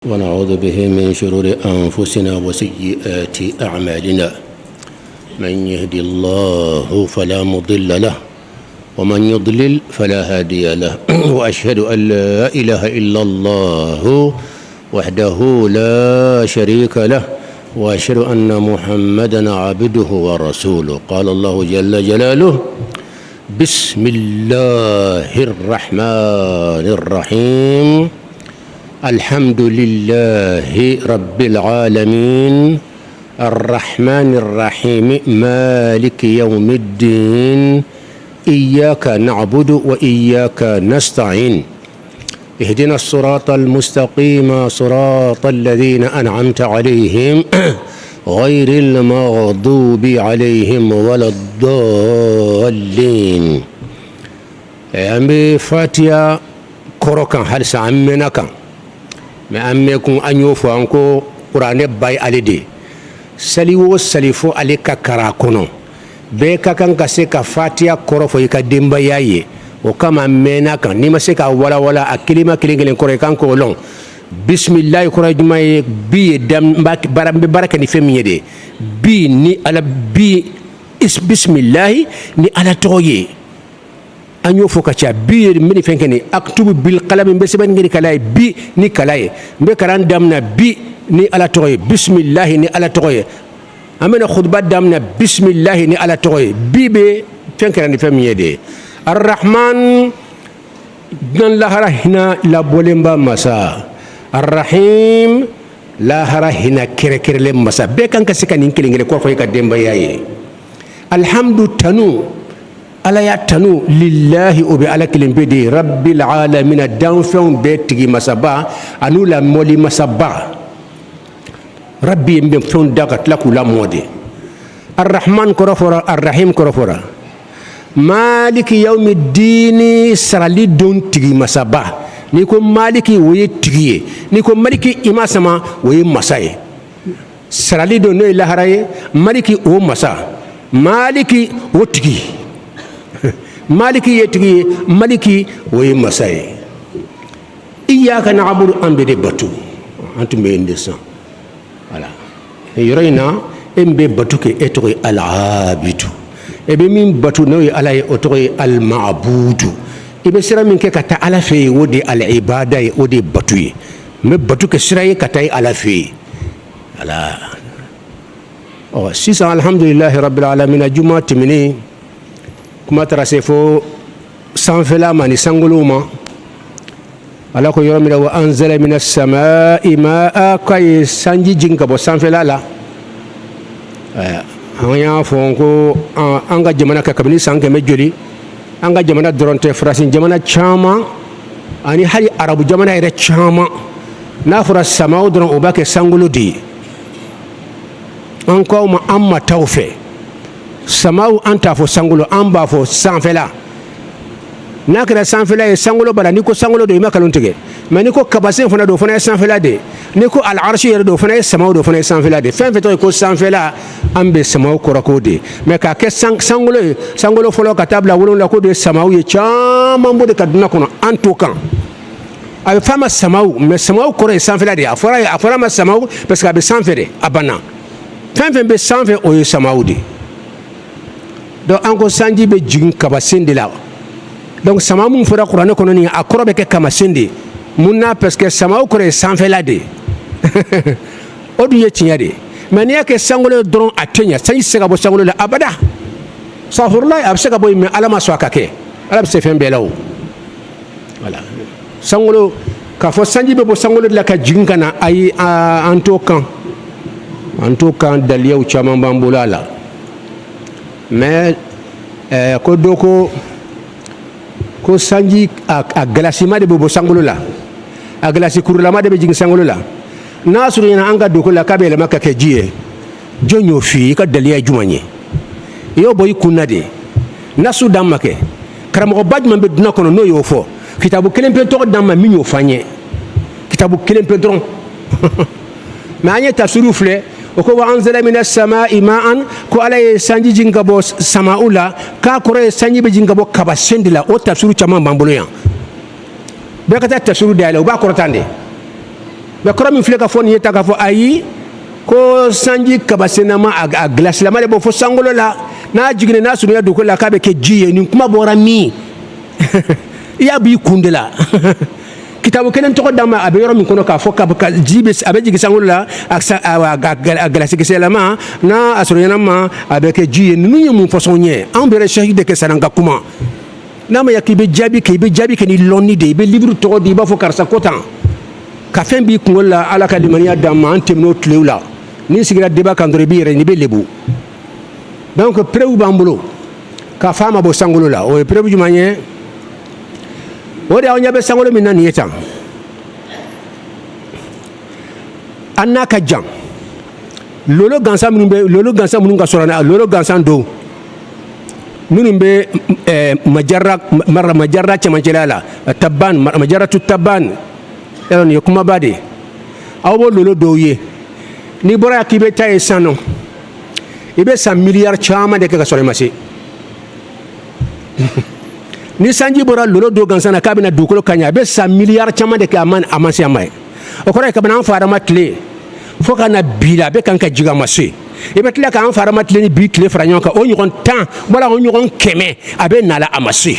ونعوذ به من شرور أنفسنا وسيئات أعمالنا. من يهدي الله فلا مضل له ومن يضلل فلا هادي له وأشهد أن لا إله إلا الله وحده لا شريك له وأشهد أن محمدا عبده ورسوله. قال الله جل جلاله: بسم الله الرحمن الرحيم. الحمد لله رب العالمين الرحمن الرحيم مالك يوم الدين إياك نعبد وإياك نستعين اهدنا الصراط المستقيم صراط الذين أنعمت عليهم غير المغضوب عليهم ولا الضالين. أمي فاتيا كروكان هل سأمناكا mais amme kun anyo fo anko qur'ane bay alide sali wo salifo ale ka kara kono be ka kan ka se ka fatia korofo ka demba yaye o kama mena kan ni ma se ka wala akilima kilingelen kore kan ko long bismillah kurajuma bi dam barambe baraka ni femiyede bi ni ala bi bismillah ni ala toye anyo fokacha bi mini fenkeni aktubu bil qalam be seben ngiri kalay bi ni kalay be karan damna bi ni ala toye bismillah ni ala toye amena khutba damna bismillah ni ala toye bi be fenkani femiyede arrahman dan la harahina la bolemba masa arrahim la harahina kerekerle masa be kan ka sikani ngile ko fay ka demba yaye alhamdu tanu ala ya tanu lillahi obi ala kilimbedi rabbil alamin danfon betigi masaba anula moli masaba rabbi mbe fon dagat la kula mode arrahman korofora arrahim korofora maliki yawmiddin sarali don tigi masaba ni ko maliki woye tigiye ni ko maliki imasama woye masaye sarali don no laharaye maliki o masa maliki o tigi maliki yetigi maliki woy masay iyyaka na'budu ambede batu antumbe ndesa voilà yoroyna embe batuke etoy al-abidu ebe min batu no alay otoy al-ma'budu ibe sira min ke kata ala fe wodi al-ibada wodi batuye me batuke sira ye kata ala fe voilà oh sisa alhamdulillah rabbil alamin juma timini kuma tara se fo sanfela mani sangoluma ala ko yoromira wa anzala minas samaa'i ma'a kay sanji jinga bo sanfela la anya fonko anga jamana ka kabini sanke me joli anga jamana doronte frasin jamana chama ani hali arabu jamana ire chama na fura samau doron obake sangolo di anko ma amma tawfe samau anta fo sangolo amba fo sanfela nakira sanfela e sangolo bala niko sangolo do makalon tege mais niko kabasen fona do fona sanfela de niko al arshi yer do fona samau do fona sanfela de fen feto ko sanfela ambe samau korako de mais ka ke sangolo folo katabla wolon la ko de samau ye chama mbode kaduna kono anto kan ay fama samau mais samau kore sanfela de afara ma samau parce que abe sanfede abana fen be sanfe o ye samau de donc anko sanji be jigin kabasende la donc sama mun fora qur'an kono ni akoro be ke kamasende munna parce que sama ko re sanfé la de odu ye tinyade mani yake sangolo dron atenya sanji sega bo sangolo la abada safurla absega boy me alama so akake alam se fembe lawo voilà sangolo ka fo sanji be bo sangolo la ka jigin kana ay anto kan daliya chama bambulala mais ko doko ko sanji a galasima de bobo sangolo la a galasi kurulama de be jing sangolo la nasuru ina anga doko la kabele makake jiye jonyo fi ka daliya jumanye yo boy kunade nasu damake karamo badman be duna kono no yo fo kitabu kelempe to damma minyo fanye kitabu kelempe dron ma anya tasurufle ko wa anzala minas samaa'i ma'an ko alay sanji jingabo samaula ka kore sanji be jingabo kabasendila o tafsiru chama bambolo yan be kata tafsiru dale o ba korotande mais kɔrɔ min filɛ ka fɔ nin ye ta k'a fɔ ayi ko sanji kabasenama a glacelama de bɔ fo sankolo la n'a jiginna n'a surunya dugukolo la k'a bɛ kɛ ji ye nin kuma bɔra min i y'a b'i kun de la kitabu kelen tɔgɔ d'a ma a bɛ yɔrɔ min kɔnɔ k'a fɔ ka ji bɛ a bɛ jigin sankolo la a glace-kisɛlama n'a a surunyalama a bɛ kɛ ji ye ninnu ye mun fɔsɔn ye anw bɛ recherche de kɛ san'an ka kuma n'a ma ɲɛ k'i bɛ jaabi kɛ ni lɔnni de ye i bɛ livre tɔgɔ di i b'a fɔ karisa ko tan ka fɛn b'i kunkolo la ala ka limaniya d'an ma an tɛmɛn'o tilew la n'i sigira débat kan dɔrɔn i b'i yɛrɛ n'i bɛ lebu donc preuve b'an bolo k'a fɔ a ma bɔ sankolo la o ye preuve jumɛn ye o de aw ɲɛ bɛ sankolo min na nin ye tan an n'a ka jan lolo gansan minnu ka sɔrɔ n'a lolo gansan don minnu bɛ majarra cɛmancɛla la taban majaratu taban nin ye kumaba de ye aw b'o lolo dɔw ye n'i bɔra yan k'i bɛ taa yen san nɔ i bɛ san miliyari caman de kɛ ka sɔrɔ i ma se ni sanji bɔra lolo dɔw gansan na k'a bɛna dugukolo ka ɲɛ a bɛ san miliyari caman de kɛ a ma se a ma ye o kɔrɔ ye kabini an fa adama tile fo ka na bi la a bɛ kan ka jigin a ma se i bɛ tila k'an fa adama tile ni bi tile fara ɲɔgɔn kan o ɲɔgɔn 10 wala o ɲɔgɔn 100 a bɛ na la a ma se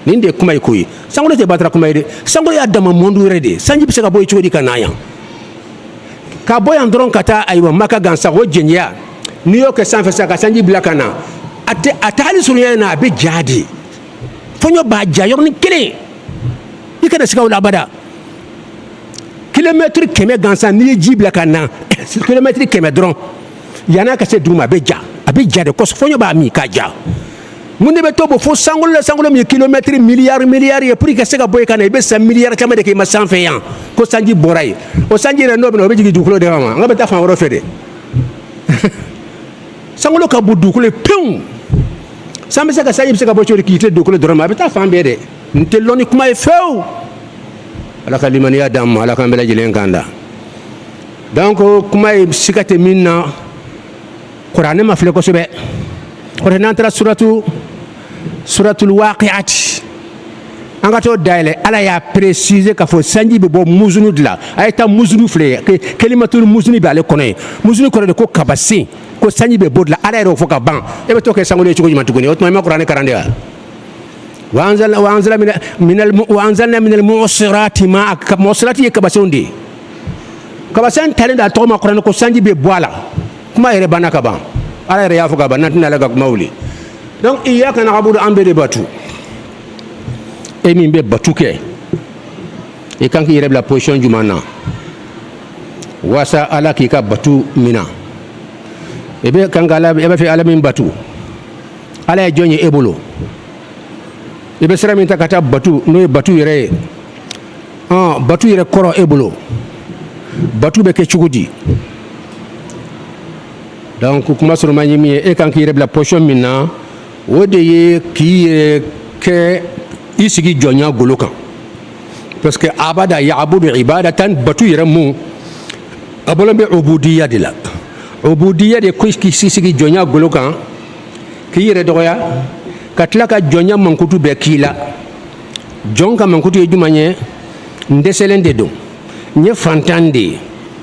nin de ye kuma ye ko ye sankolo tɛ batara kuma ye dɛ sankolo y'a dama mɔndu yɛrɛ de ye sanji bɛ se ka bɔ yen cogo di ka na yan ka bɔ yan dɔrɔn ka taa ayiwa maka gansan o jɛnɛya n'i y'o kɛ sanfɛ sa ka sanji bila ka na a tɛ hali surunya in na a bɛ ja de fɔɲɔ b'a ja yɔrɔnin kelen i kana siga o la abada kilomɛtiri 100 gansan n'i ye ji bila ka na kilomɛtiri 100 dɔrɔn yan'a ka se dugu ma a bɛ ja de kosɔn fɔɲɔ b'a min k'a ja mun de bɛ to bɔ fo sankolo la sankolo min ye kilomɛtiri miliyari ye pour que ka se ka bɔ yen ka na i bɛ san miliyari caman de kɛ i ma sanfɛ yan ko sanji bɔra yen o sanji yɛrɛ n'o bɛ na o bɛ jigin dugukolo de kama an ka bɛ taa fan wɛrɛ fɛ dɛ sankolo ka bon dugukolo ye pewu san bɛ se ka sanji bɛ se ka bɔ cogo di k'i tilen dugukolo dɔrɔn ma a bɛ taa fan bɛɛ dɛ nin tɛ lɔnni kuma ye fewu ala ka limaniya d'an ma ala k'an bɛɛ lajɛlen kan da donc kuma ye siga tɛ min na kuranɛ ma filɛ kosɛbɛ o de n'an taara suratul waqi'ati an ka t'o dayɛlɛ ala y'a préciser k'a fɔ sanji bɛ bɔ musunu de la a ye taa musunu filɛ kelimatul musuni bɛ ale kɔnɔ ye musunu kɔrɔ de ko kabasen ko sanji bɛ bɔ de la ala yɛrɛ y'o fɔ ka ban e bɛ t'o kɛ sankolo ye cogo jumɛn tuguni o tuma i ma kuranɛ kalan de wa wa anzalna minal mu'sirati ma mu'sirati ye kabasenw de ye kabasen talen da a tɔgɔ ma kuranɛ ko sanji bɛ bɔ a la kuma yɛrɛ banna ka ban ala yɛrɛ y'a fɔ ka ban n'an tɛna ala ka kuma wuli donc iyyaka na'budu an bɛ de batu e min bɛ batu kɛ i kan k'i yɛrɛ bila position jumɛn na walasa ala k'i ka batu minɛ i bɛ kan ka ala i b'a fɛ ala min batu ala ye jɔn ye e bolo i bɛ sira min ta ka taa batu n'o ye batu yɛrɛ ye batu yɛrɛ kɔrɔ e bolo batu bɛ kɛ cogo di donc kuma surunman ye min ye e kan k'i yɛrɛ bila position min na o de ye k'i yɛrɛ kɛ i sigi jɔnya golo kan parce que abada ya'budu ibadatan batu yɛrɛ mun a bɔlen bɛ ubudiya de la ubudiya de k'i sigi jɔnya golo kan k'i yɛrɛ dɔgɔya ka tila ka jɔnya mankutu bɛɛ k'i la jɔn ka mankutu ye jumɛn ye n dɛsɛlen de don n ye fantan de ye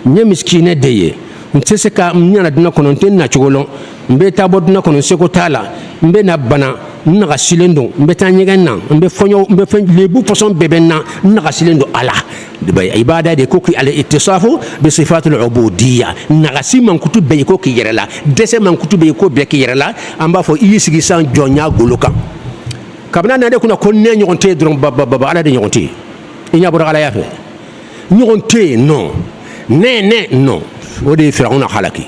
n ye misikinɛ de ye n tɛ se ka n ɲɛna dunan kɔnɔ n tɛ na cogo lɔn n bɛ taa bɔ dunan kɔnɔ seko t'a la n bɛ na bana n nagasilen don n bɛ taa ɲɛgɛn na n bɛ fɛn lebu pɔsɔn bɛɛ bɛ n na n nagasilen don a la ibada de ko k'i ale itisafu bi sifatul ubudiyya nagasi mankutu bɛɛ ye ko k'i yɛrɛ la dɛsɛ mankutu bɛɛ ye ko bɛɛ k'i yɛrɛ la an b'a fɔ i y'i sigi san jɔnya golo kan kabini na de kunna ko ne ɲɔgɔn tɛ yen dɔrɔn baba ala de ɲɔgɔn tɛ yen i ɲɛ bɔra ala y'a fɛ ɲɔgɔn tɛ yen non ne non o de ye firawuna halaki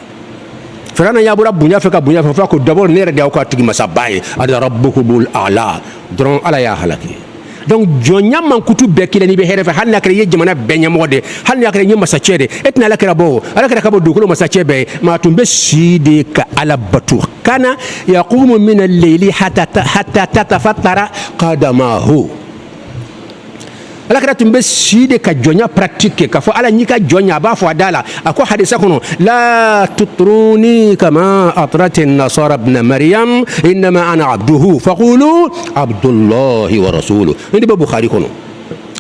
firawuna y'a bɔra bonya fɛ ka bonya fɛ fɔ ko d'abord ne yɛrɛ de y'aw ka tigi masaba ye ada rabbukumul a'la dɔrɔn ala y'a halaki donc jɔnya mankutu bɛɛ kelen n'i bɛ hɛrɛ fɛ hali n'a kɛra i ye jamana bɛɛ ɲɛmɔgɔ de hali n'a kɛra i ye masacɛ de e tɛna ala kɛra bɔ ala kɛra ka bɔ dugukolo masacɛ bɛɛ ye maa tun bɛ si de ka ala bato kana yaqumu min al-layli hatta tatafattara qadamahu ala kɛra tun bɛ si de ka jɔnya pratique k'a fɔ ala n'i ka jɔnya a b'a fɔ a da la a ko hadisa kɔnɔ la tutruni kama atrat an-nasara ibn maryam innama ana abduhu faqulu abdullahi wa rasuluhu ni bɛ bukhari kɔnɔ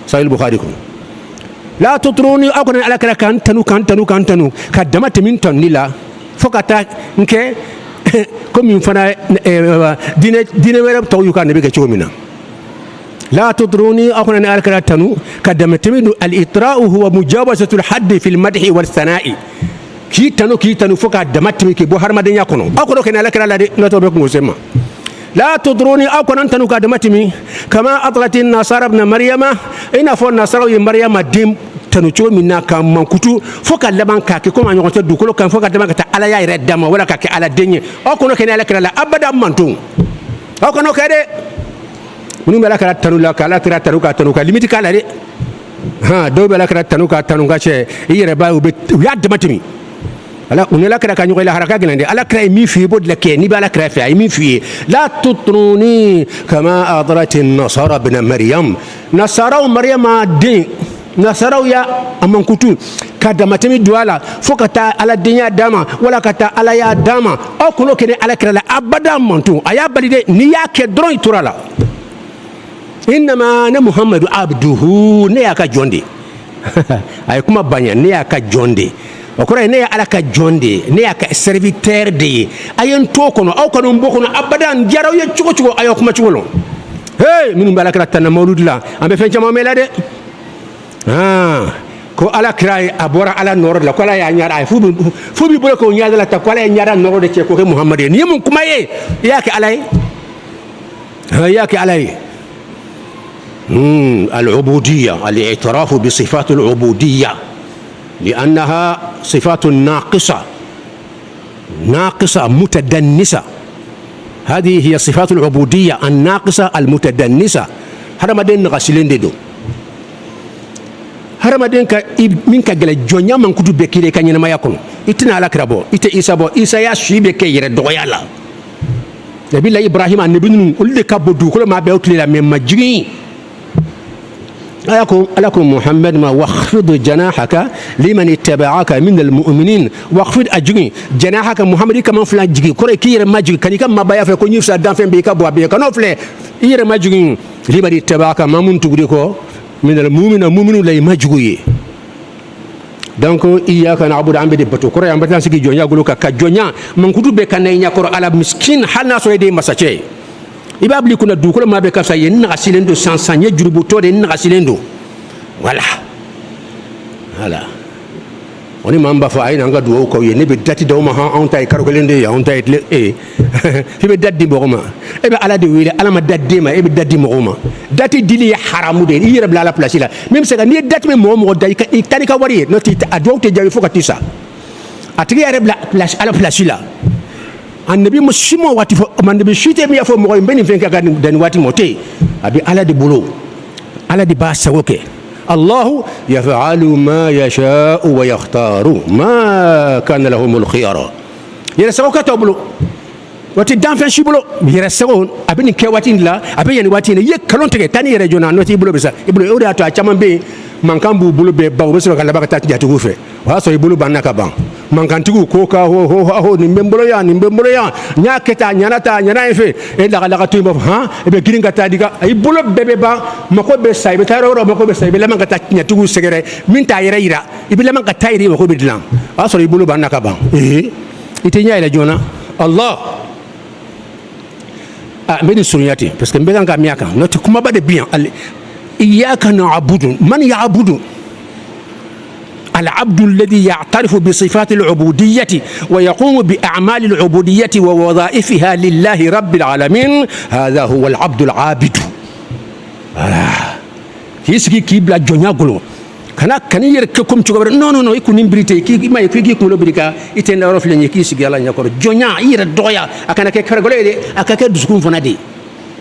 sahih bukhari kɔnɔ la tutruni aw kana ala kira kan tanu ka damati min ton lila fokata nke comme une fana dine wera taw yu kan be ke chomina لا تطروني أخونا نأكل تنو كدمتمين الإطراء هو مجاوزة الحد في المدح والثناء كي تنو فوق دمتمي كي بوهر مدن يكونو أخونا كنا لك لا نتوبكم مسمى لا تطروني أخونا تنو كدمتمي كما أطلت النصارى ابن مريم إن فو النصارى مريم ديم tanu cho minna kam mankutu foka laban ka ke ko ma nyoto du ko kan foka dama ka ala ya ire dama wala ka ke ala denye o kono ken ala kala abada mantung o kono kede munu bela kala tanu la kala tira tanu ka limiti kala de ha do bela kala tanu ka che ire ba u ya dama timi ala unela kala ka nyoy la haraka gilande ala kra mi fi bod la ke ni bala kra fi mi fi la tutruni kama adrat an-nasara ibn maryam nasara maryam din nasaraw ya amankutu kada matemi duala fokata ala dinya dama wala kata ala ya dama o kono kene ala kala abada mantu aya balide ni yake dron turala inma na muhammadu abduhu ne aka jonde ay kuma banya ne aka jonde okora ne ala ka jonde ne aka serviteur de ayen to kono o kono mbokono abada jaraw ye chugo ayo kuma chugo hey minum bala kala tan mauludla ambe fen chama melade ko ala kray abora ala nord la ko ala ya nyara fu bi bolo ko nyaada la ta ko ala ya nyara nord de ko muhammad ni mun kuma ye yake alay العبودية الاعتراف بصفات العبودية لأنها صفات ناقصة متدنسة هذه هي صفات العبودية الناقصة المتدنسة هذا ما دين غسلين دو haramadin ka min ka gele jonya man kutu be kire ka nyina maya kono itina ala krabo ite isa ya shibe ke yere doya la nabi la ibrahim annabi nun ulde kabbo du ko ma be utli la men majigi alakum muhammad ma wakhfid janahaka liman ittaba'aka min almu'minin wakhfid ajri janahaka muhammad kama flan jigi ko ki yere majigi kani kam ma baya fe ko nyifsa dan fe be ka bo be kano fle yere majigi liman ittaba'aka mamun tugri ko من المؤمن لا يمجوي donc iyyaka na'budu ambe de bato ko yamba tan sigi jonya gulu ka jonya man kutu be kan nya ko ala miskin halna so de masache ibabli kuna du ko ma be ka sa yen na silendo sansanye jurubu to de na silendo voilà oni mamba fa ayna nga duwo ko yene be dati do ma ha on tay karo lende ya on tay le fi be dadi bokoma e be ala de wile ala ma dadi ma e be dadi mokoma dati dili haramu de yere bla la place la même c'est que ni dati me mo day ka tani ka wari no ti ado te jawi foka tisa atigi yere bla place ala place la annabi mushimo wati fo man be shite mi fo mo ben fenka ga den wati mote abi ala de bolo ala de ba sawoke الله يفعل ما يشاء ويختار ما كان لهم الخيار يرسو كتبلو وتي دانفن شيبلو يرسو ابين كواتين لا ابين يعني واتين يكلون تك تاني رجونا نوتي بلو بس يبلو اوري اتو اچام بي mankan bu bulu be bawo be so kala baka tati jatu fe wa so ibulu banna ka ban mankan tigu ko ka ho ni mbembolo ya nya keta nyana efe e la tu mo ha e be giringa tadiga ibulu bebe ba mako be sai be taro mako be sai be la manka tati nyatu segere min ta ira ibila manka tayri mako be dilam wa so ibulu banna ka ban ite nya ila jona allah mbedi sunyati parce que mbega nga miaka noti kuma ba de bien إياك نعبد من يعبد العبد الذي يعترف بصفات العبودية ويقوم بأعمال العبودية ووظائفها لله رب العالمين هذا هو العبد العابد يسكي كيبلا جونيا غلو كان يرككم تشغبر نو يكون نمبريتي كي ما يكي كولو بريكا يتن روف لني كي سغي الله نياكور جونيا ير دويا اكنا كي كرغولي اكاك دسكون فنادي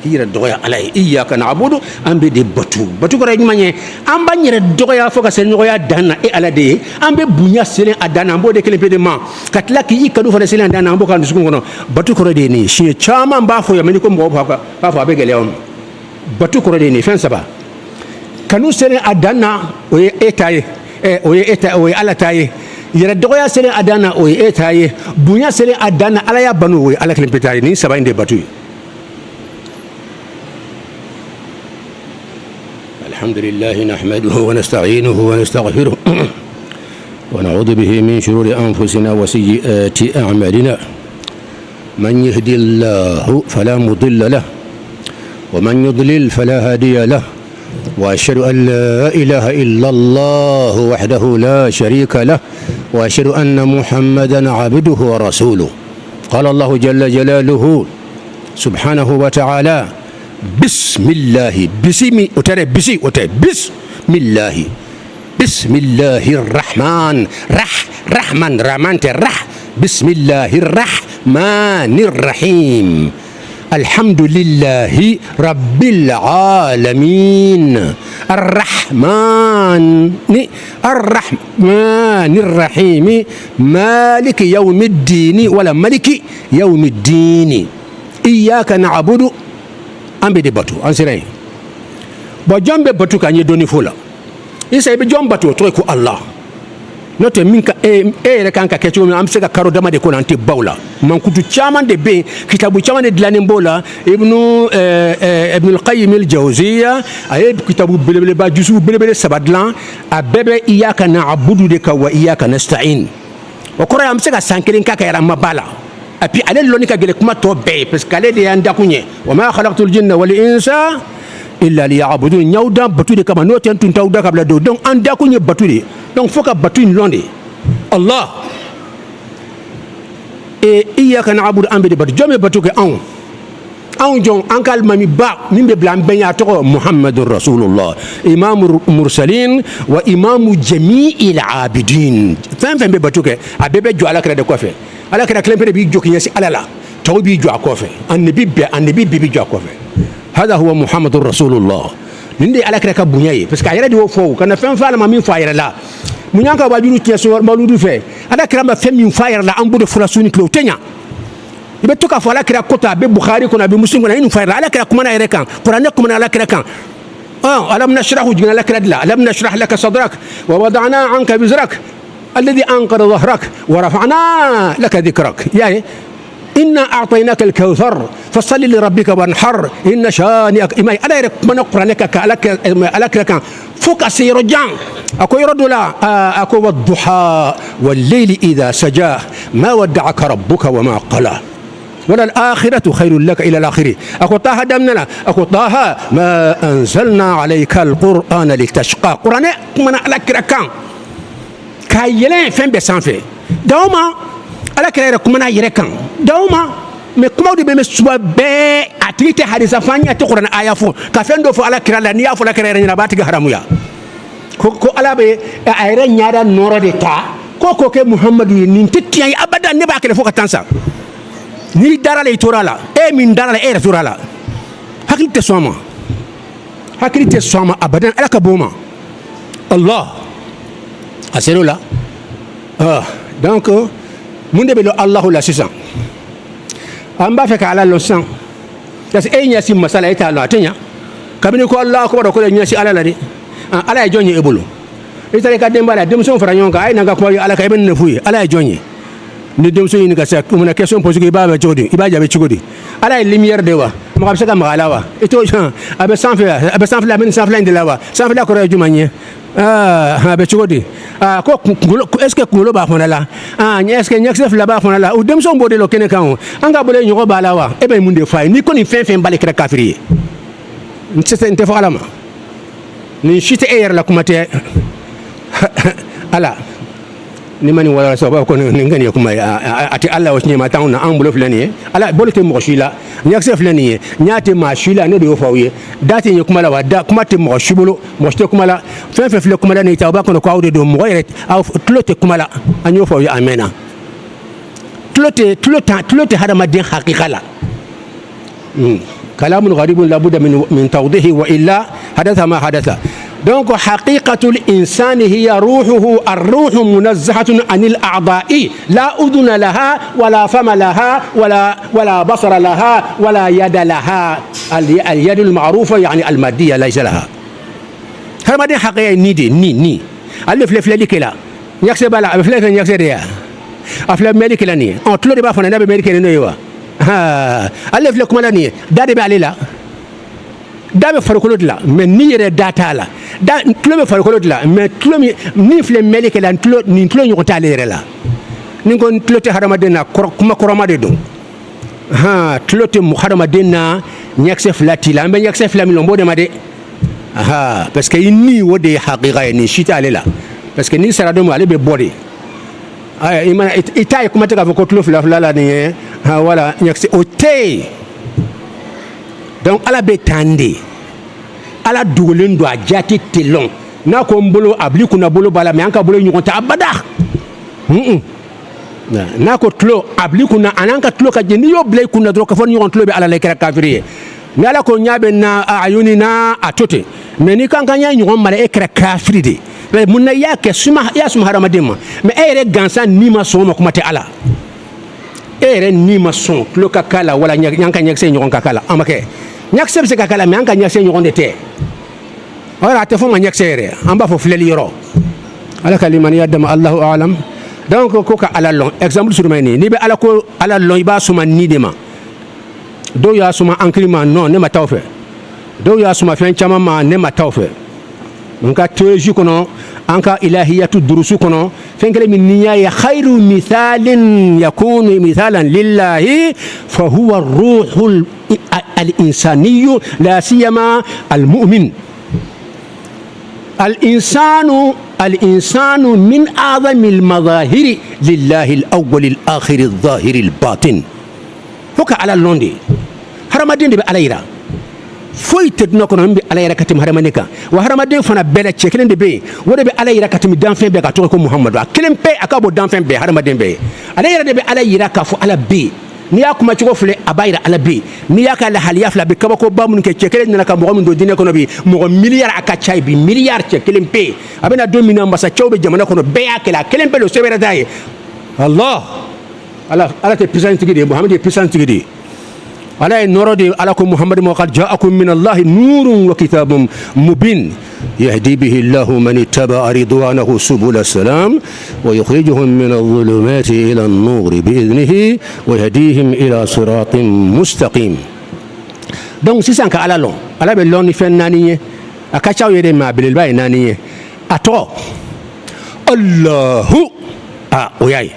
yira doya alay iyyaka na'budu ambe de batu ko rek magne amba nyere doya foka sen doya dana e ala de ambe bunya selen adana mbo de kele pedement katla ki ikadu fa selen adana mbo kan suko ngono batu ko de ni shi chama mba fo yamani ko mbo fa be gele on batu ko de ni fen saba kanu selen adana o etaye o eta o ala taye yira doya selen adana o etaye bunya selen adana ala ya banu o ala kele petaye ni saba inde batu الحمد لله نحمده ونستعينه ونستغفره ونعوذ به من شرور أنفسنا وسيئات أعمالنا من يهدي الله فلا مضل له ومن يضلل فلا هادي له وأشهد أن لا إله إلا الله وحده لا شريك له وأشهد أن محمدا عبده ورسوله قال الله جل جلاله سبحانه وتعالى بسم الله بسم الله الرحمن بسم الله الرحمن الرحيم الحمد لله رب العالمين الرحمن الرحيم مالك يوم الدين ولا ملك يوم الدين إياك نعبد أم بدي باتو أنسرين بجنب باتو كان يدوني فولا إذا بجنب باتو تركوا الله note min ka re kan ka kecho am se ka karo dama de ko nanti bawla man kutu chaman de be kitabu chaman de lanin bola ibnu al-qayyim al-jawziyya ay kitabu belebele ba jusu belebele sabadlan abebe iyyaka na'budu de ka wa iyyaka nasta'in o kora am se ka sankirin ka yara mabala api ale loni ka gele kuma to be parce que ale de yanda kunye wa ma khalaqtul jinna wal insa illa liya'budun nyawda batu de kama no ten tun tawda kabla do donc anda kunye batu de donc faut que batu une londe Allah et iyyaka na'budu ambe de batu jome batu ke an jong ankal mami ba mimbe blam benya to muhammadur rasulullah imamul mursalin wa imamu jami'il abidin fam be batu ke abebe jo ala kra de ko fe ala kra klempe bi jo kinyasi alala to bi jo akofe annabi bi jo akofe هذا هو محمد رسول الله نندي على كرك بنياي بس كايرا دي وفو كان فين فالا ما مين فاير لا منيانكا واجورو تيسو مولودو في على كرام فين مين فاير لا امبو دو فراسوني كلو تنيا يبتوكا فالا كرا كوتا ببخاري كنا بمسلم كنا ين فاير على كرا كمان ايركان قران كمان على كرا كان الم نشرح جنا لك لا الم نشرح لك صدرك ووضعنا عنك وزرك الذي انقض ظهرك ورفعنا لك ذكرك يعني إنا أعطيناك الكوثر فصل لربك وانحر إن شانئك إما ألا يرك من قرانك ألك فوق سير جان أكو يرد لا أكو والضحى والليل إذا سجاه ما ودعك ربك وما قلى وللآخرة خير لك إلى الآخرة أكو طه دمنا أكو طه ما أنزلنا عليك القرآن لتشقى قرآن من ألك ركان كايلين فين بسانفي دوما ala kira kuma na yere kan dawma me kuma de be me suba be atrite hadisa fanya to qur'an aya fo ka fendo fo ala kira la ni afo la kira ni rabati ga haramu ya ko ala be ayre nyaada noro de ta ko ke muhammadu ni titiya abadan ne ba kele fo ka tansa ni darala itorala min darala rasulala hakite soma abadan ala ka boma allah aserola donc munde be lo Allahu la sisan amba fe ka ala lo san das nya si masala ita lo atenya kabini ko Allah ko ko nya si ala la de ala e jonye ebolo ita le ka demba la dem so fara nyonka ay nanga ko ala ka ben ne fuyi ala e jonye ni dem so ni ka sa ko na question pose ko ba jodi iba jabe chigodi ala e lumière de wa ma ka sa ka mala wa ito abe sans la ben sans la de la wa sans la ko re jumanye be chigodi ko est ce que kulo ba fona la est ce que nyaksef la ba fona la o dem so mbode lo kene kan anga bole nyoko ba la wa e be munde fay ni ko ni fen bale kra kafiri ntete nte fo alama ni shite ayer la kumate ala ni mani wala so ba ko ni ngani kuma ati Allah wa nyema tawna ambulo flani ala bolete mo shila nyaksef flani nyate ma shila ne do fawiye dati ni kuma la wada kuma te mo shibolo mo shte kuma la fen fle kuma la ni tawba ko ko awde do mo yeret aw tlote kuma la anyo fawiye amena tlote hada madin haqiqala كلام غريب لابد من توضيحه وإلا حدث ما حدث دونك حقيقة الإنسان هي روحه الروح منزهة عن الأعضاء لا أذن لها ولا فم لها ولا بصر لها ولا يد لها اليد المعروفة يعني المادية ليس لها هذا ما دي حقيقة ني ألف لف لديك لا يكسب لا ألف لف يكسب يا أفلام ملك لني أطلع دي بافنا نبي ملك لني ها ألف لكم لني داري بعلي لا da be farikolo de la mais ni yɛrɛ da t'a la tulo bɛ farikolo de la mais tulo min filɛ mɛli kɛ la nin tulo ɲɔgɔn t'ale yɛrɛ la ni ko tulo tɛ hadamaden na kuma kɔrɔma de don tulo tɛ hadamaden na ɲɛkisɛ fila t'i la an bɛ ɲɛkisɛ fila min na o b'o de ma dɛ parce que i ni o de ye haqiqa ye nin si t'ale la parce que n'i sara don min ale bɛ bɔ de i t'a ye kuma tɛ k'a fɔ ko tulo fila fila la nin ye wala ɲɛkisɛ o tɛ yen donc ala bɛ tan de ala dogolen don a jati tɛ lɔn n'a ko n bolo a b'i kunna bolo b'a la mais an ka bolo ɲɔgɔn tɛ abada n'a ko tulo a b'i kunna a n'an ka tulo ka jɛ n'i y'o bila i kunna dɔrɔn k'a fɔ ɲɔgɔn tulo bɛ ala la i kɛra kafiri ye ni ala ko ɲa bɛ na ayuni na a to ten mais n'i kan ka ɲa ɲɔgɔn mara e kɛra kafiri de mun na i y'a kɛ i y'a suma hadamaden ma mais e yɛrɛ gansan n'i ma sɔn o ma kuma tɛ ala e yɛrɛ n'i ma sɔn tulo ka k'a la wala ɲan ka ɲɛkisɛ ɲɔgɔn ka k'a la an ma kɛ ɲɛkisɛ bɛ se ka k'a la mais an ka ɲɛkisɛ ɲɔgɔn de tɛ a tɛ fɔ ma ɲɛkisɛ yɛrɛ an b'a fɔ filɛli yɔrɔ ala ka limaniya dama Allahu a'lam donc ko ka ala lɔn exemple suruma ni n'i bɛ ala ko ala lɔn i b'a suma ni de ma dɔw y'a suma hankili ma non ne ma taa o fɛ dɔw y'a suma fɛn caman ma ne ma taa o fɛ n ka théologie kɔnɔ an ka ilahiyatu durusu kɔnɔ fɛn kelen min n'i y'a ye khayru mithalin yakunu mithalan lillahi fa huwa ruhul al-insaniyu la siyama al-mu'min الإنسان من أعظم المظاهر لله الأول الآخر الظاهر الباطن هو على اللوندي هرمدين دي على يرا فوي تدنا كنا نبي على يرا كتم هرمانيكا وهرمدين فنا بلا تشكلين دي بي وده بي على يرا كتم دانفين بي كتوكو محمد كلم بي أكابو دانفين بي هرمدين بي على يرا دي بي على يرا كفو على بي ni y'a kuma cogo filɛ a b'a yira ala bɛ yen n'i y'a ka lahaliya fila bɛ kabakoba minnu kɛ cɛ kelen nana ka mɔgɔ min don diinɛ kɔnɔ bi mɔgɔ miliyari a ka ca bi miliyari cɛ kelen pe a bɛna don min na masacɛw bɛ jamana kɔnɔ bɛɛ y'a kɛlɛ a kelen pe don sɛbɛrɛ t'a ye ala tɛ puissance tigi de ye muhamadu ye puissance tigi de ye ala ye nɔrɔ de ala ko muhamadu ma qad ja'akum min allahi nurun wa kitabun mubin يهدي به الله من اتبع رضوانه سبل السلام ويخرجهم من الظلمات إلى النور بإذنه ويهديهم إلى صراط مستقيم donc sisan ka ala lɔn ala bɛ lɔn ni fɛn naani ye a ka ca yɛrɛ ma belebeleba ye naani ye a tɔgɔ Allahu o y'a ye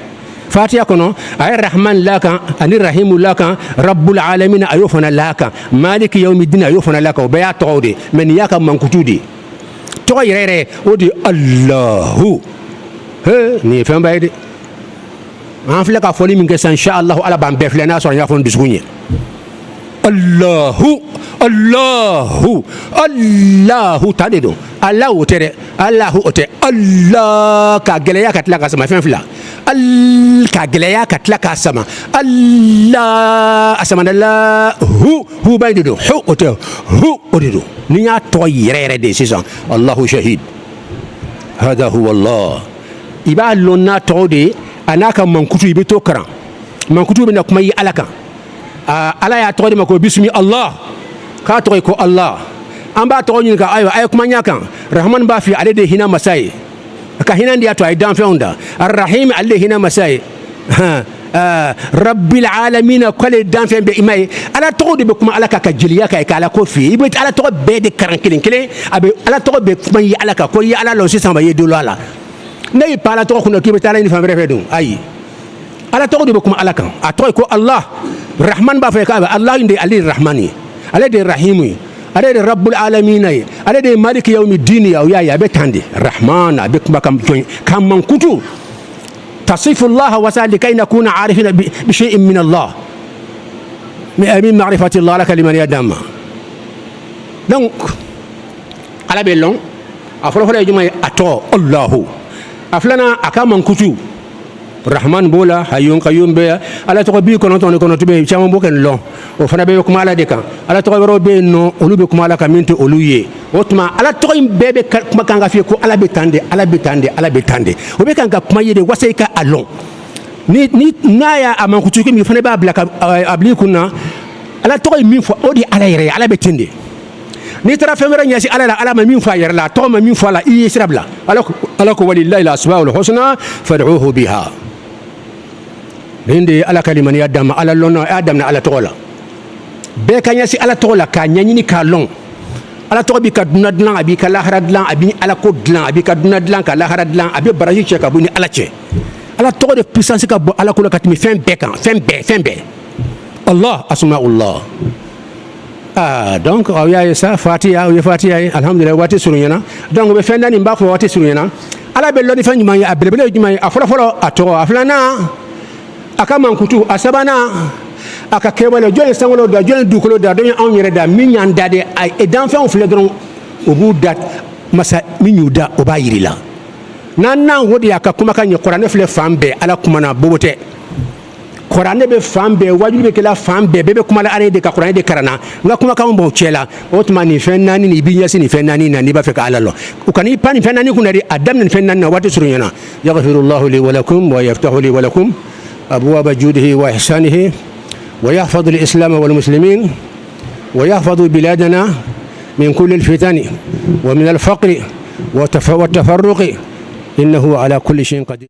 fatiha kɔnɔ a ye rahman la kan ani rahimu la kan rabbul alamin a y'o fana la kan maliki yawmiddin a y'o fana la kan o bɛɛ y'a tɔgɔw de mais nin y'a ka mankutu de tɔgɔ yɛrɛ yɛrɛ o de Allahu nin ye fɛnba ye dɛ an filɛ ka fɔli min kɛ sisan inshallah ala b'an bɛɛ filɛ n'a sɔrɔ n y'a fɔ n dusukun ye Allahu ta de don Allahu o tɛ dɛ Allahu o tɛ Allah ka gɛlɛya ka tila ka sama fɛn fila ka gɛlɛya ka tila k'a sama Allah a samana la hu ba de don hu o tɛ hu o de don ni y'a tɔgɔ yɛrɛ yɛrɛ de sisan Allahu shahid hada huwa Allah i b'a lɔn n'a tɔgɔ de a n'a ka mankutu i bɛ to karan mankutu bɛ na kuma i ala kan ala y'a tɔgɔ de ma ko bismi Allah k'a tɔgɔ ye ko Allah an b'a tɔgɔ ɲini ka ayiwa a ye kuma ɲa kan rahman b'a fɛ ale de hinɛ masa ye ka hinɛ de y'a to a ye danfɛnw da arrahim ale de hinɛ masa ye rabbil alamin k'ale danfɛn bɛɛ i ma ye ala tɔgɔ de bɛ kuma ala kan ka jeliya kan k'ala ko f'i ye i bɛ ala tɔgɔ bɛɛ de karan kelen kelen a bɛ ala tɔgɔ bɛ kuma i ala kan ko i ye ala lɔ sisan ma ye dolo a la ne y'i pan ala tɔgɔ kunna k'i bɛ taa ala ni fan wɛrɛ fɛ don ayi ala tɔgɔ de bɛ kuma ala kan a tɔgɔ ye ko Allah rahman b'a fɔ k'a bɛ Allah de ale ye rahman ye ale de ye rahimu ye ale de rabbul alamin ye ale de ye maliki yawmiddin ye o y'a ye a bɛ tan de rahman a bɛ kuma ka mankutu تصف الله وسال لكي نكون عارفين بشيء من الله من معرفة الله لك لمن يدام donc ala be lon a fɔlɔ fɔlɔ ye juma ye a tɔgɔ Allahu a filanan a ka mankutu rahman b'o la hayyun qayyum bɛ ala tɔgɔ bi kɔnɔntɔn de kɔnɔ tun caman b'o kɛ nin lɔn o fana bɛɛ bɛ kuma ala de kan ala tɔgɔ wɛrɛw bɛ yen nɔ olu bɛ kuma ala kan min tɛ olu ye o tuma ala tɔgɔ in bɛɛ bɛ kuma kan ka f'i ye ko ala bɛ tan de ala bɛ tan de ala bɛ tan de o bɛ kan ka kuma ye de wasa i ka a lɔn ni n'a y'a mankutu min fana b'a bila a bila i kun na ala tɔgɔ ye min fɔ o de ye ala yɛrɛ ye ala bɛ ten de n'i taara fɛn wɛrɛ ɲɛsin ala la ala ma min fɔ a yɛrɛ la a tɔgɔ ma min fɔ a la i ye sira bila ala ko walilahi al-asmaul husna fad'uhu biha nin de ye ala ka limaniya d'a ma ala lɔnna a y'a daminɛ ala tɔgɔ la bɛɛ ka ɲɛsin ala tɔgɔ la k'a ɲɛɲini k'a lɔn ala tɔgɔ bi ka duna dilan a b'i ka lahara dilan a b'i ala ko dilan a b'i ka duna dilan ka lahara dilan a bɛ baraji cɛ ka bɔ ni ala cɛ ala tɔgɔ de puissance ka bɔ ala ko la ka tɛmɛ fɛn bɛɛ kan fɛn bɛɛ Allah asmaullah donc aw y'a ye sa fatiha o ye fatiha ye alhamdulillah waati surunyana donc bɛ fɛn naani n b'a fɔ waati surunyana ala bɛ lɔnni fɛn ɲuman ye a belebele ye jumɛn ye a fɔlɔfɔlɔ a tɔgɔ a filanan a ka mankutu a sabanan a ka kɛwale jɔn ye sankolo da jɔn ye dugukolo da jɔn ye anw yɛrɛ da min y'an da de a danfɛnw filɛ dɔrɔn o b'u da masa min y'u da o b'a yiri la n'an o de y'a ka kumakan ɲɛ kuranɛ filɛ fan bɛɛ ala kumana bobo tɛ kuranɛ bɛ fan bɛɛ wajibi bɛ kɛla fan bɛɛ bɛɛ bɛ kuma la ala de ka kuranɛ de karanna n ka kumakanw b'aw cɛ la o tuma nin fɛn naani nin i b'i ɲɛsin nin fɛn naani na n'i b'a fɛ ka ala lɔ u kan'i pan nin fɛn naani kunna de a daminɛ nin fɛn naani na waati surunyana yaghfirullahu li wa lakum wa yaftahu li wa lakum abwaaba juudihi wa ihsanihi ويحفظ الإسلام والمسلمين ويحفظ بلادنا من كل الفتن ومن الفقر والتفرق إنه على كل شيء قدير